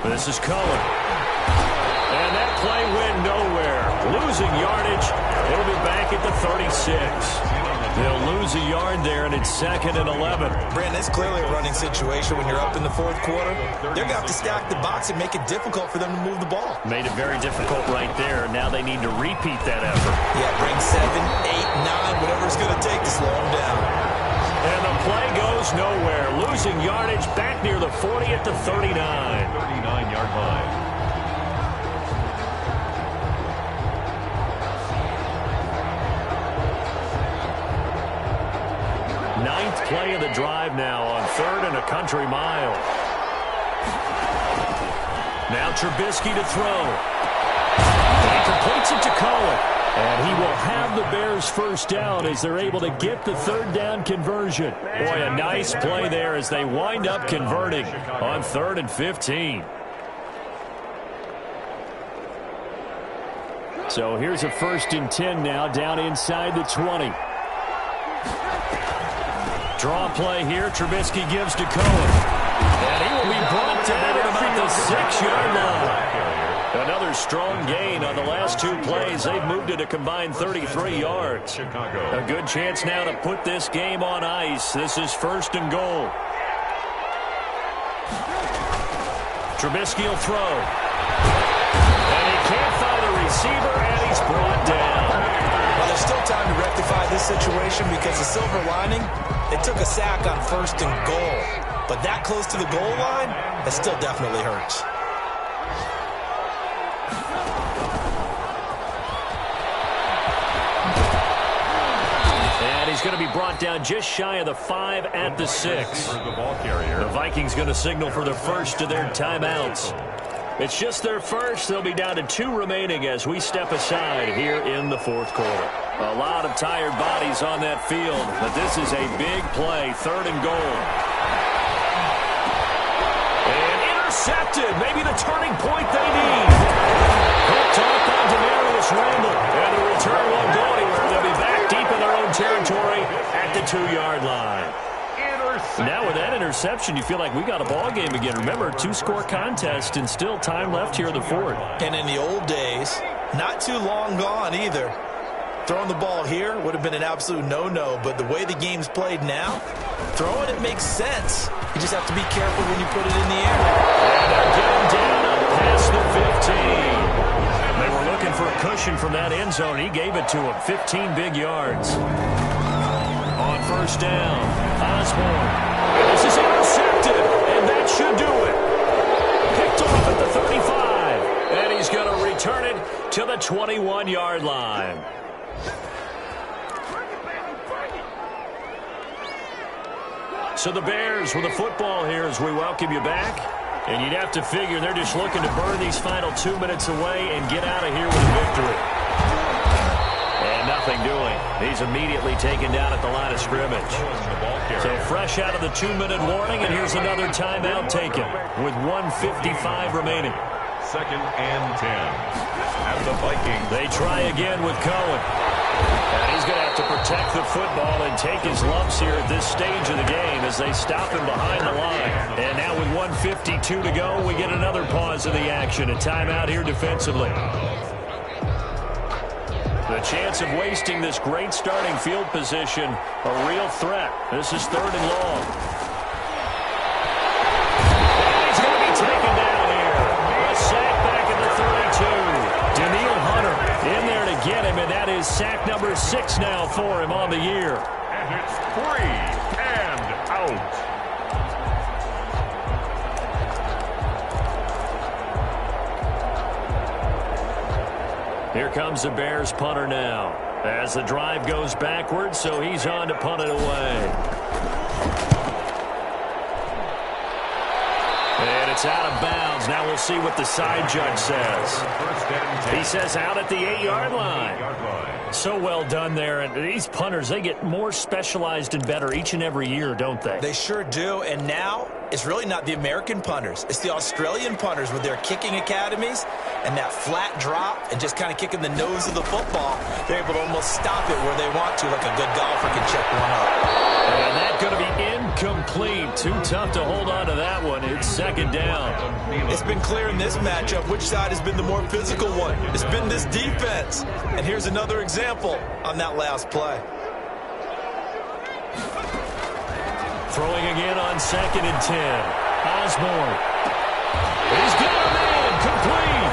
This is Cohen. And that play went nowhere. Losing yardage. It'll be back at the 36. They'll lose a yard there, and it's 2nd and 11. Brandon, it's clearly a running situation when you're up in the fourth quarter. They're going to have to stack the box and make it difficult for them to move the ball. Made it very difficult right there. Now they need to repeat that effort. Yeah, bring 7, 8, 9, whatever it's going to take to slow them down. And the play goes nowhere. Losing yardage back near the 40 at the 39. 39-yard line. Ninth play of the drive now on 3rd and a country mile. Now Trubisky to throw. He completes it to Cohen. And he will have the Bears first down as they're able to get the 3rd down conversion. Boy, a nice play there as they wind up converting on 3rd and 15. So here's a 1st and 10 now down inside the 20. Draw play here. Trubisky gives to Cohen. And he will be brought down at about the 6-yard line. Another strong gain on the last 2 plays. They've moved it a combined 33 yards. Chicago. A good chance now to put this game on ice. This is 1st and goal. Trubisky will throw. And he can't find a receiver, and he's brought down. Well, there's still time to rectify this situation because the silver lining, they took a sack on 1st and goal. But that close to the goal line, that still definitely hurts. He's going to be brought down just shy of the 5 at the 6. The ball carrier. The Vikings going to signal for the first of their timeouts. It's just their first. They'll be down to 2 remaining as we step aside here in the fourth quarter. A lot of tired bodies on that field, but this is a big play. 3rd and goal. And intercepted. Maybe the turning point they need. Hooked off on Demarius Randall. And the return won't go anywhere. They'll be back deep in their own territory at the 2-yard line. Now with that interception, you feel like we got a ball game again. Remember, 2-score contest and still time left here in the fourth. And in the old days, not too long gone either, throwing the ball here would have been an absolute no-no. But the way the game's played now, throwing it makes sense. You just have to be careful when you put it in the air. And they're getting down up past the 15. They were looking for a cushion from that end zone. He gave it to him. 15 big yards. On 1st down, Osborne. And this is intercepted, and that should do it. Picked off at the 35, and he's going to return it to the 21-yard line. So the Bears with the football here as we welcome you back. And you'd have to figure they're just looking to burn these final 2 minutes away and get out of here with a victory. And now nothing doing. He's immediately taken down at the line of scrimmage. So fresh out of the 2-minute warning, and here's another timeout taken with 1:55 remaining. 2nd and 10 at the Vikings. They try again with Cohen. And he's going to have to protect the football and take his lumps here at this stage of the game as they stop him behind the line. And now with 1:52 to go, we get another pause in the action. A timeout here defensively. The chance of wasting this great starting field position, a real threat. This is 3rd and long. And he's going to be taken down here. A sack back at the 32. Daniil Hunter in there to get him, and that is sack number 6 now for him on the year. And it's 3 and out. Here comes the Bears punter now as the drive goes backwards, so he's on to punt it away. And it's out of bounds. Now we'll see what the side judge says. He says out at the 8-yard line. So well done there. And these punters, they get more specialized and better each and every year, don't they? They sure do. And now it's really not the American punters. It's the Australian punters with their kicking academies and that flat drop and just kind of kicking the nose of the football. They're able to almost stop it where they want to, like a good golfer can check one up. And that's going to be incomplete. Too tough to hold on to that one. It's 2nd down. It's been clear in this matchup which side has been the more physical one. It's been this defense. And here's another example on that last play. Throwing again on 2nd and 10. Osborne. He's got a man complete.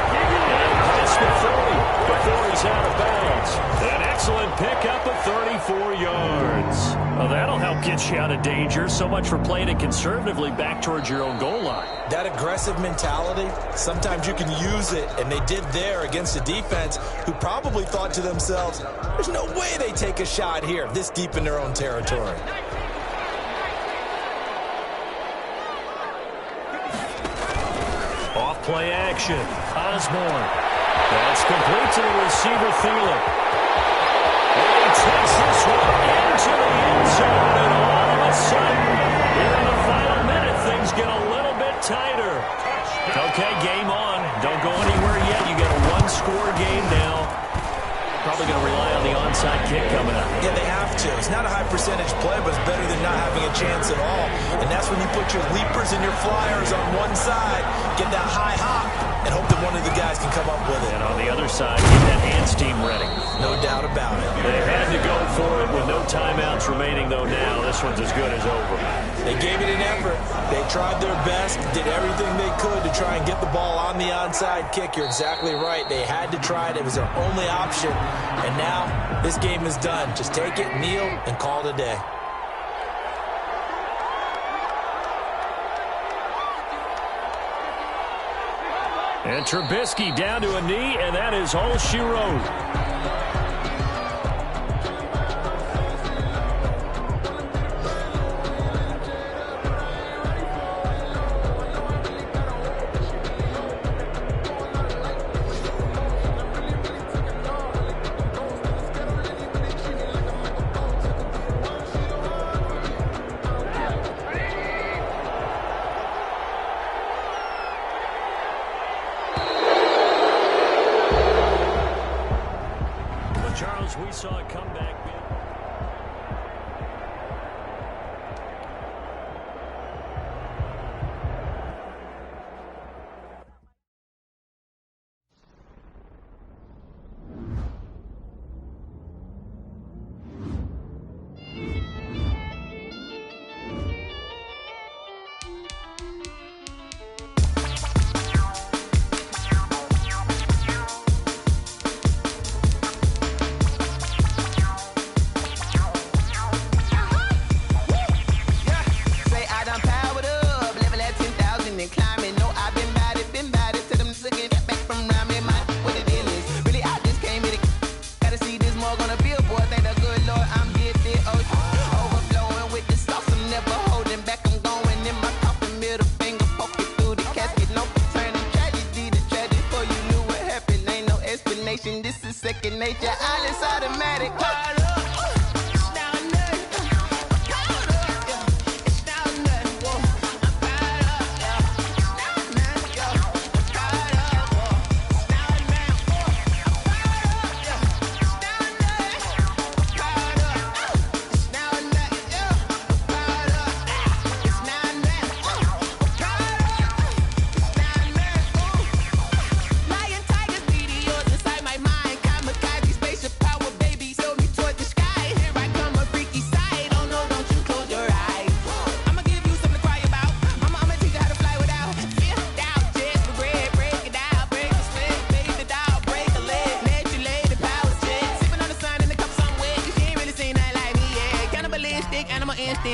And past the 30 before he's out of bounds. An excellent pickup of 34 yards. Well, that'll help get you out of danger. So much for playing it conservatively back towards your own goal line. That aggressive mentality, sometimes you can use it, and they did there against a defense who probably thought to themselves, there's no way they take a shot here this deep in their own territory. Off play action. Osborne. That's complete to the receiver, Thielen. And he takes this one into the end zone, and all of a sudden, here in the final minute, things get a little bit tighter. Okay, game on. Don't go anywhere yet. You got a 1-score game now. Probably going to rely on the onside kick coming up. Yeah, they have to. It's not a high percentage play, but it's better than not having a chance at all. And that's when you put your leapers and your flyers on one side, get that high hop, and hope that one of the guys can come up with it. And on the other side, get that hands team ready. No doubt about it. They had to go for it with no timeouts remaining, though now this one's as good as over. They gave it an effort. They tried their best, did everything they could to try and get the ball on the onside kick. You're exactly right. They had to try it. It was their only option. And now this game is done. Just take it, kneel, and call it a day. And Trubisky down to a knee, and that is all she wrote. Charles, we saw a comeback. second nature. All is automatic.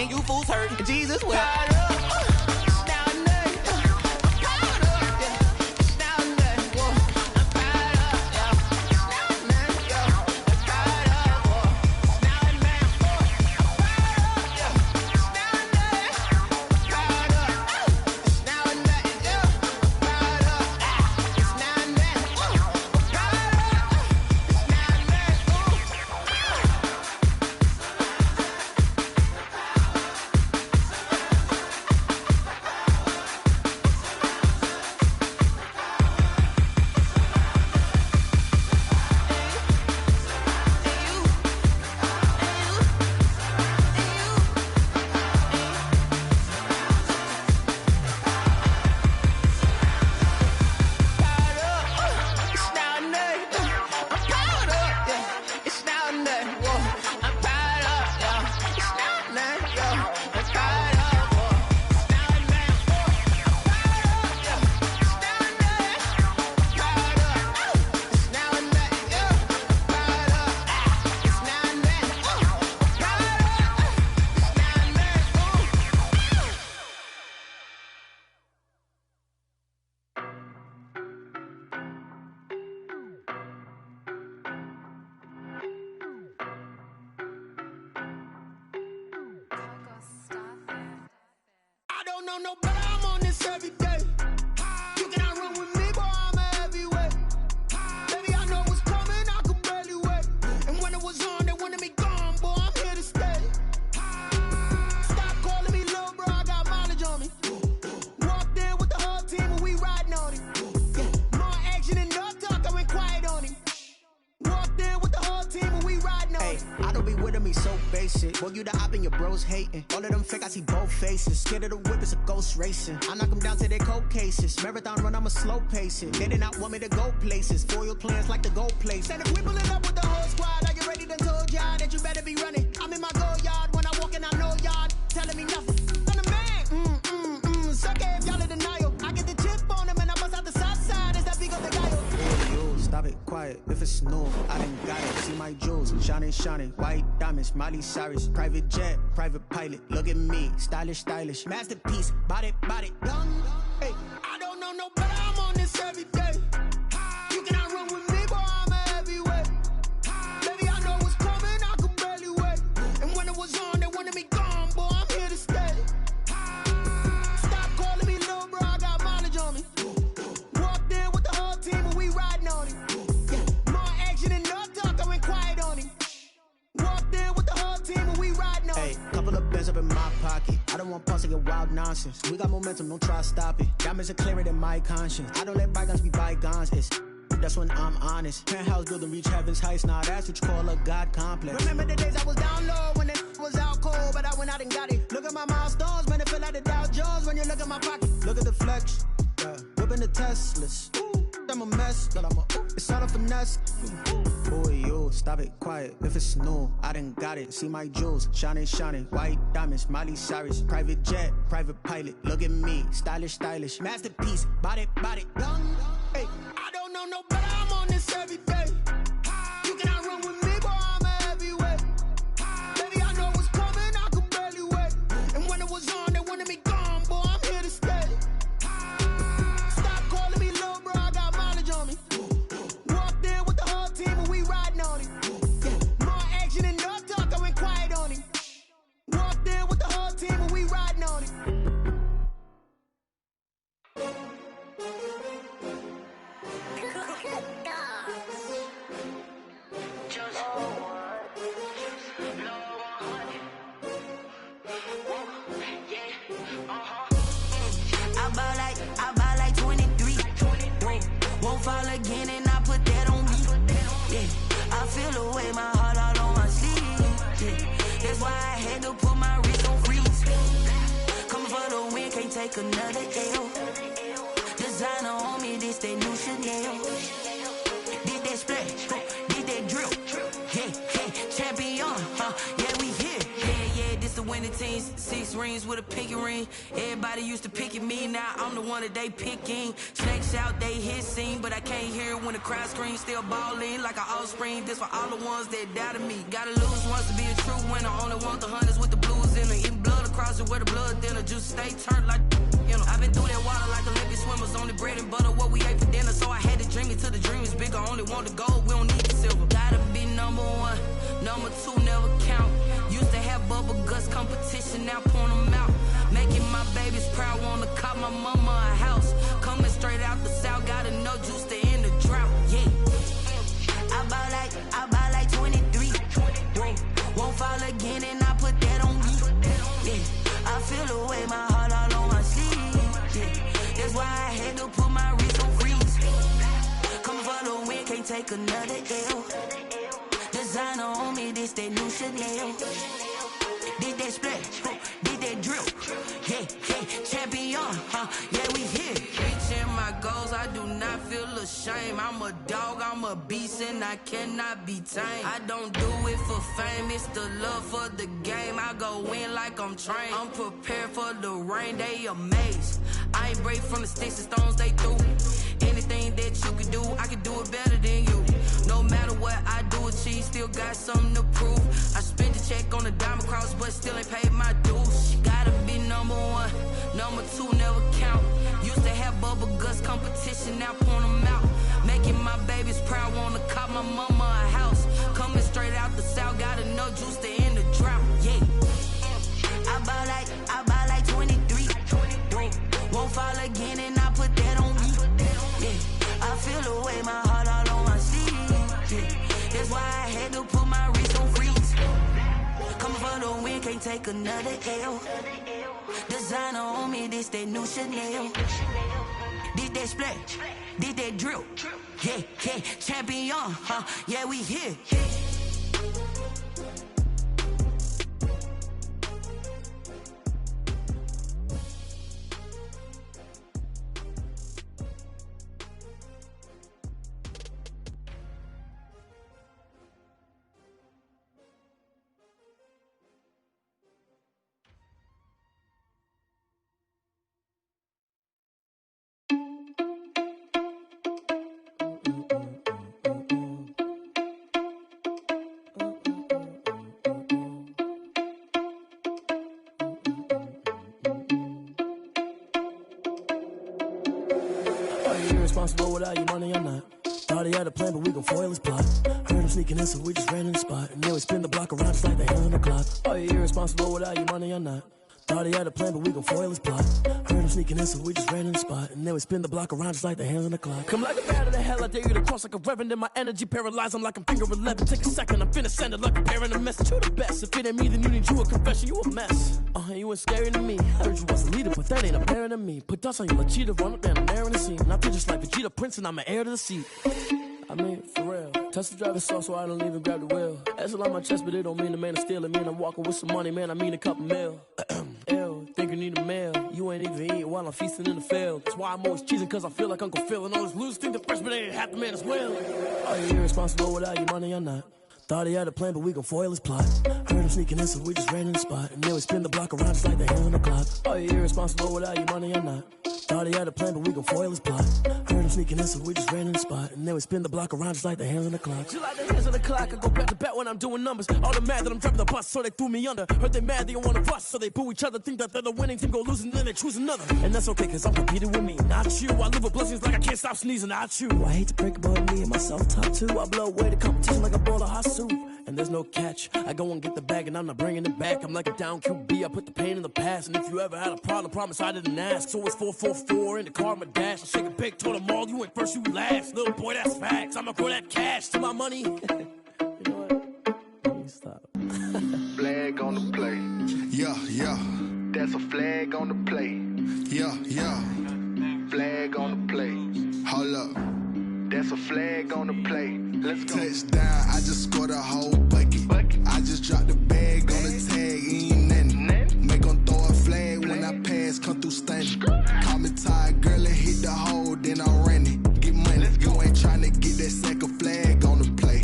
You fools hurt. Jesus will. No, but I'm on this every day. You cannot run with me, boy, I'm a heavyweight. Baby, I know what's coming, I could barely wait. And when it was on, they wanted me gone, boy, I'm here to stay. Stop calling me little bro, I got mileage on me. Walked in with the whole team and we riding on him. More action and no talk, I went quiet on him. Walked in with the whole team and we riding on him. I don't be with him, he's so basic. Boy, you the op and your bros hating. All of them fake, I see both faces. Scared of the whip, it's a ghost racing. I knock them down to their cold cases. Marathon run, I'ma slow pace it. They did not want me to go places. Foil plans like the gold place. Said if we pulling up with the whole squad, are you ready to told y'all that you better be running? I'm in my go yard, when I walk in, I know y'all telling me nothing. I'm the man, suck it if y'all in denial. I get the chip on them and I bust out the south side, is that big of the guy? Hey, yo, stop it, quiet, if it's new, I done got it. See my jewels, shining, white diamonds, Miley Cyrus. Private jet, private pilot, look at me, stylish, masterpiece, body, young. Hey, I don't know no better, I'm on this every day. You cannot run with me, boy, I'm a heavyweight. Baby, I know what's coming, I could barely wait. And when it was on, they wanted me gone, boy, I'm here to stay. Stop calling me little bro, I got mileage on me. Walked in with the whole team and we riding on him. More action and no talk, I went quiet on him. Walked in with the whole team and we riding on him. Hey, couple of bands up in my pocket. I don't want pause to get wild nonsense. We got momentum, don't try to stop it. Diamonds are clearer than my conscience. I don't let bygones be bygones. That's when I'm honest. Penthouse building, reach heaven's heights. Now that's what you call a God complex. Remember the days I was down low when it was out cold, but I went out and got it. Look at my milestones, man, it feel like the Dow Jones when you look at my pocket. Look at the flex, whipping the Teslas. I'm a mess, girl, it's all a finesse. Boy, yo, stop it, quiet, if it's new, I done got it. See my jewels, shining, white diamonds, Miley Cyrus. Private jet, private pilot, look at me, stylish, masterpiece, body, young. Hey, I don't know no better, I'm on this every day. You cannot run with me, boy, I'm a heavyweight. Baby, I know what's coming, I could barely wait. And when it was on, they wanted me gone, boy, I'm here to stay. Stop calling me little bro, I got mileage on me. Walked in with the whole team and we riding on him. More action and no talk, I went quiet on him. Walked in with the whole team and we riding on him. take another L. Designer on me, this that new Chanel. Did that splash, did that drill. Yeah, champion, yeah, we here. Yeah, this the winning team. 6 rings with a pinky ring. Everybody used to pick at me, now I'm the one that they picking. Snakes out, they hit scene, but I can't hear it when the crowd screams. Still balling like an offspring. This for all the ones that doubted me. Gotta lose once to be a true winner. Only want the hunters with the blues in it. Eating blood across it where the blood thinner. Just stay turned like, you know. I've been through that water like Olympic swimmers. Only bread and butter, what we ate for dinner. So I had to dream it till the dream is bigger. Only want the gold, we don't need the silver. Gotta be number 1, number 2 never count. Used to have bubble guts competition, now point them out. Making my babies proud, wanna cop my mama a house. Coming straight out the south, got enough juice to end the drought. Yeah, I buy like 23. Whoa, won't fall again, and I put that on me. Yeah, I feel the way, my heart all on my sleeve. Yeah, that's why I had to put my wrist on freeze. Coming for the win, can't take another L. Designer on me, this that new Chanel. Did that splash, did that drill. Yeah, champion, yeah, we here. Reaching my goals, I do not feel ashamed. I'm a dog, I'm a beast, and I cannot be tamed. I don't do it for fame, it's the love for the game. I go in like I'm trained. I'm prepared for the rain, they amazed. I ain't break from the sticks and stones they threw. Anything that you can do, I can do it better than you. No matter what I do, achieve, still got something to prove. I spent the check on the diamond cross, but still ain't paid my dues. Gotta be number 1, number 2 never count. Used to have bubble guts competition, now point them out. Making my babies proud, wanna cop my mama a house. Coming straight out the south, got enough juice to end the drought. Yeah, I buy like 23. Whoa, won't fall again, and I put that on me. Yeah, I feel the way, my heart all on my sleeve. Yeah, that's why I had to put my wrist on freeze. Coming for the win, can't take another L. Designer on me, this that new Chanel. Did that splash, did that drill. Yeah, champion, yeah, we here. Irresponsible without your money, I'm not. Thought he had a plan, but we gon' foil his plot. Heard him sneaking in, so we just ran in the spot. And then we spin the block around just like the hell on the clock. Are you irresponsible without your money, I'm not. Thought he had a plan, but we gon' foil his plot. Heard him sneaking in, so we just ran in the spot. And then we spin the block around just like the hands on the clock. Come like a bat of the hell, I dare you to cross like a reverend. And my energy paralyzed, I'm like I'm finger 11. Take a second, I'm finna send it like a parent a message. You the best, if it ain't me, then you need you a confession. You a mess, you ain't scary to me. Heard you was a leader, but that ain't apparent to me. Put dust on you, cheetah, run up there, I'm there in the scene. And I feel just like Vegeta Prince, and I'm an heir to the seat. I mean, for real. Touch the driver's soft, so I don't even grab the wheel. That's on my chest, but it don't mean the man is stealing. Man, I'm walking with some money, man, I mean a couple mil. Ew, think you need a meal. You ain't even eating while I'm feasting in the field. That's why I'm always cheesing, cause I feel like Uncle Phil. And all those losers think the freshman ain't half the man as well. Are you irresponsible without your money or not? Thought he had a plan, but we gon' foil his plot. Heard him sneaking in, so we just ran in the spot. And then we spin the block around just like the hands on the clock. Are you irresponsible without your money or not? Thought he had a plan, but we gon' foil his plot. Heard him sneaking in, so we just ran in the spot. And then we spin the block around just like the hands on the clock. Just like the hands on the clock, I go back to back when I'm doing numbers. All the mad that I'm driving the bus, so they threw me under. Heard they mad, they don't wanna bust, so they boo each other. Think that they're the winning team, go losing, then they choose another. And that's okay, cause I'm competing with me, not you. I live with blessings like I can't stop sneezing, not you. I hate to break about me and my self-talk too. I blow away the competition like a bowl of hot soup. And there's no catch, I go and get the bag and I'm not bringing it back. I'm like a down QB, I put the pain in the past. And if you ever had a problem, promise I didn't ask. So it's 444 in the car, my dash. I shake a big, told them all, you ain't first, you last. Little boy, that's facts, I'ma grow that cash to my money. You know what? Let me stop. Flag on the play. Yeah. That's a flag on the play. Yeah. Flag on the play. Hold up. That's a flag on the play. Let's go. Touchdown, I just scored a whole bucket. I just dropped the bag on the tag, ain't nothing. Make them throw a flag when I pass pass, come through stunning. Call me tired, girl, and hit the hole, then I'm running. Get money, you ain't tryna get that second flag on the play.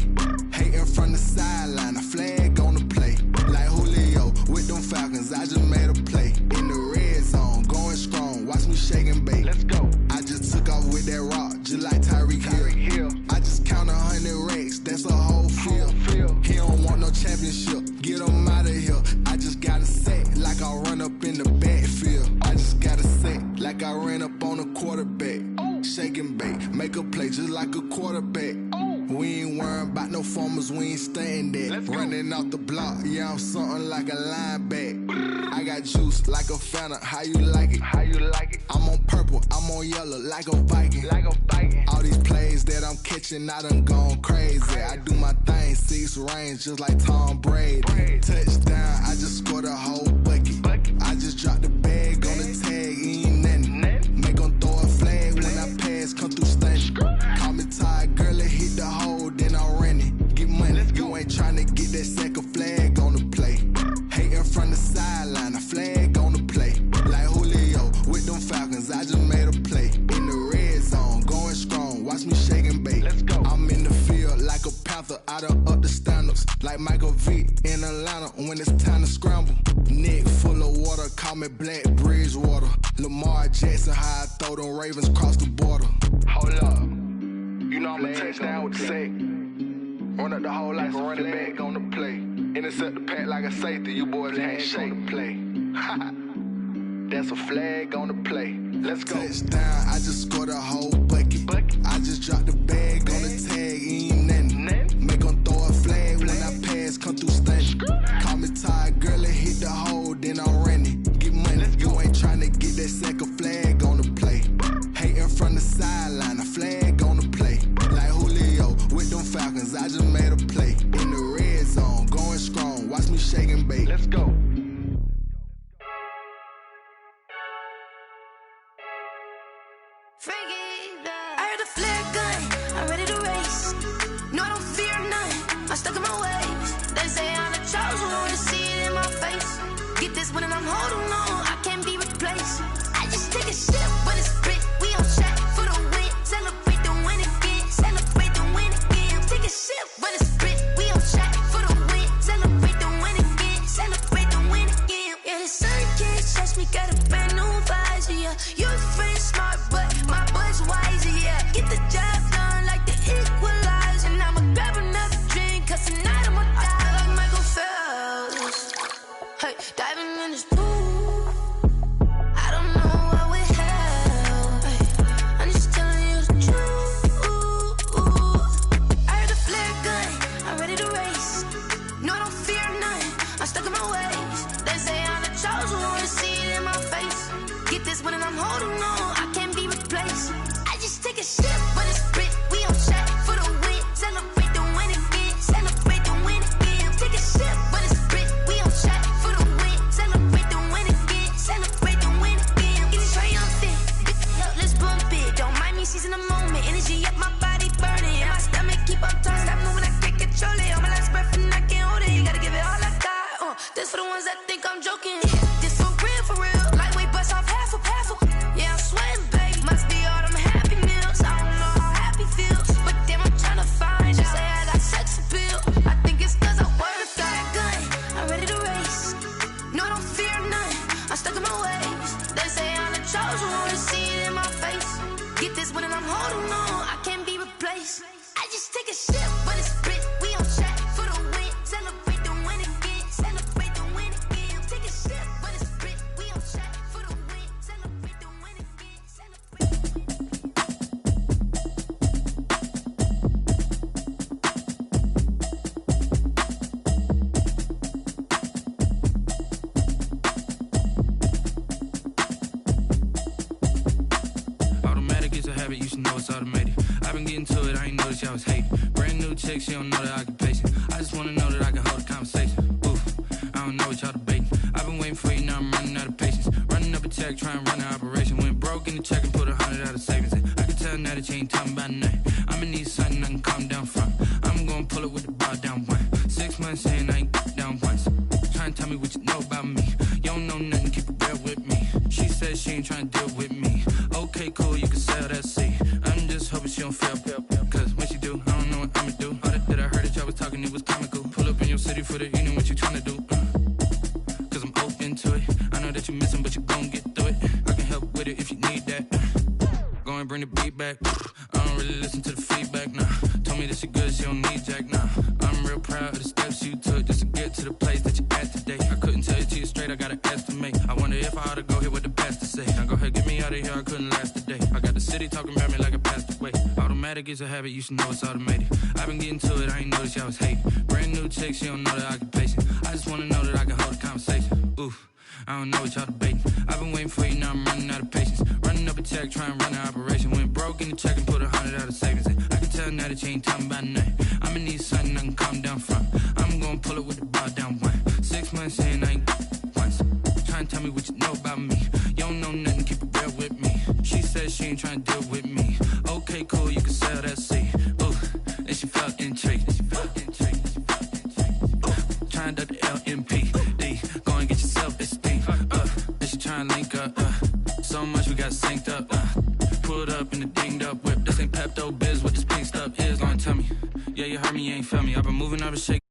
Hating from the sideline, a flag on the play. Like Julio with them Falcons, I just made a play. In the red zone, going strong, watch me shake and bake. Let's go. I just took off with that rock, just like Tyreek Hill. I just count 100 racks, that's a whole field. He don't want no championship, get him out of here. I just gotta say, like I run up in the backfield. I just gotta say, like I ran up on a quarterback. Shake and bake, make a play just like a quarterback. We ain't worrying about no formers, we ain't staying there. Running off the block, yeah, I'm something like a linebacker. I got juice like a Fanta, how you like it? How you like it? I'm on purple, I'm on yellow, like a Viking. Like a Viking. All these plays that I'm catching, I done gone crazy. I do my thing, 6 range, just like Tom Brady. Touchdown, I just scored a whole bucket. I just dropped the bag on the tag, ain't nothing. Make 'em throw a flag when I pass, come through stunning. Call me tired, girl, and hit the hole, then I'm running. Get money, you ain't tryna get that second flag on the play. Hating from the sideline, a flag on the play. Like Julio with them Falcons, I just made a play. In the red zone, going strong, watch me shake and bake. Let's go. I'm in the field like a Panther, I done up the standards. Like Michael Vick in Atlanta when it's time to scramble. Neck full of water, call me Black Bridgewater. Lamar Jackson, how I throw them Ravens cross the border. Hold up, you know I'm a touchdown with the sack. Run up the hole like a running back on the play. Intercept the pack like a safety, you boys can't shake the play. That's a flag on the play. Let's go. Touchdown, I just scored a whole bucket. I just dropped the bag on the tag, ain't nothing. Make 'em throw a flag when I pass, come through stunning. Call me tired, girl, and hit the hole, then I'm running. Get money, you ain't tryna get that second flag on the play. Hating from the sideline, a flag on the play. Like Julio with them Falcons, I just made a play. In the red zone, going strong, watch me shake and bake. Let's go. I heard a flare gun, I'm ready to race. No, I don't fear none, I'm stuck in my ways. They say I'm the chosen one, to see it in my face. Get this one and I'm holding on, I can't be replaced. I just take a sip when it's split, we on track for the win. Celebrate the win again, celebrate the win again. Take a sip when it's split, we on track for the win. Celebrate the win again, celebrate the win again. Yeah, the sun can't touch me, got a brand new visor, yeah. Your friend smart, but my boy's wiser, yeah. Get the job done like the equalizer. And I'ma grab another drink, cause tonight I'ma die like Michael Phelps. Hey, diving in this pool, I don't know what we have. Hey, I'm just telling you the truth. I heard a flare gun, I'm ready to race. No, I don't fear none, I'm stuck in my ways. They say I'm the chosen one, to see it in my face. Get this one and I'm holding on, I can't be replaced. I just take a sip when it's split, we on track for the win. Celebrate the win again, celebrate the win again. Take a sip when it's split, we on track for the win. Celebrate the win again, celebrate the win again. Get it triumphant, let's bump it. Don't mind me seizing the moment, energy up my body burning. And my stomach keep on turning, stop moving, I can't control it. On my last breath and I can't hold it, you gotta give it all I got. This for the ones that think I'm joking. This for real, lightweight bust off half a. Yeah, I'm sweating, babe, must be all them happy meals. I don't know how happy feels, but damn, I'm tryna find out. Say I got sex appeal, I think it's cause I wear a flag gun, I'm ready to race. No, I don't fear none, I'm stuck in my ways. They say I'm the chosen one, to see it in my face. Get this one and I'm holding on, I can't be replaced. I just take a sip when it's split, we on track for the win. Celebrate the win again, celebrate the win again. Take a sip when it's split, we on track for the win. Celebrate the win again, Automatic is a habit, you should know it's automated. I've been getting to it, I ain't noticed y'all was hating. Brand new chick, she don't know the occupation. I just wanna know that I can hold a conversation. Oof, I don't know what y'all debating. I've been waiting for you, now I'm running out of patience. Running up a check, trying to run an operation. Went broke in the check and put 100 out of savings in. I can tell now that you ain't talking about nothing. I'ma need something I can calm down from. I'm gonna pull it with the bar down one. 6 months in, I ain't down once. Trying to tell me what you know about me. You don't know nothing, keep it real with me. She said ain't trying to deal with me. Okay, cool, you can sell that seat. I'm just hoping she don't fail. Cause when she do, I don't know what I'ma do. All that I heard that y'all was talking, it was comical. Pull up in your city for the evening, what you trying to do? Cause I'm open to it. I know that you missing, but you gon' get through it. I can help with it if you need that. Go and bring the beat back. I don't really listen to the feedback, nah. Told me that she good, she don't need jack, nah. I'm real proud of the steps you took just to get to the place that you're at today. I couldn't tell it to you straight, I gotta estimate. I wonder if I ought to go here with the best to say. Now go ahead, get me out of here, I couldn't last a day. I got the city talking about me like I passed away. Automatic is a habit, you should know it's automated. I've been getting to it, I ain't noticed y'all was hating. Brand new chick, she don't know the occupation. I just wanna know that I can hold a conversation. Oof, I don't know what y'all debating. I've been waiting for you, now I'm running out of patience. Running up a check, trying to run an operation. Went broke in the check and put 100 out of savings in. I can tell now that you ain't talking about nothing. I'ma need something I can calm down from. I'm gonna pull it with the bar down one. 6 months in, I ain't once. Trying to tell me what you know about me. You don't know nothing, keep it real with me. She said she ain't trying to deal with me. Okay, cool, you can sell that seat. Ooh, and she felt intrigued. Trying to the LMPD. Go and get your self-esteem. And she trying to link up. So much we got synced up. Pulled up in the dinged up whip. This ain't Pepto-Biz, what this pink stuff is. Gonna tell me. Yeah, you heard me, you ain't feel me. I've been moving, I've been shaking.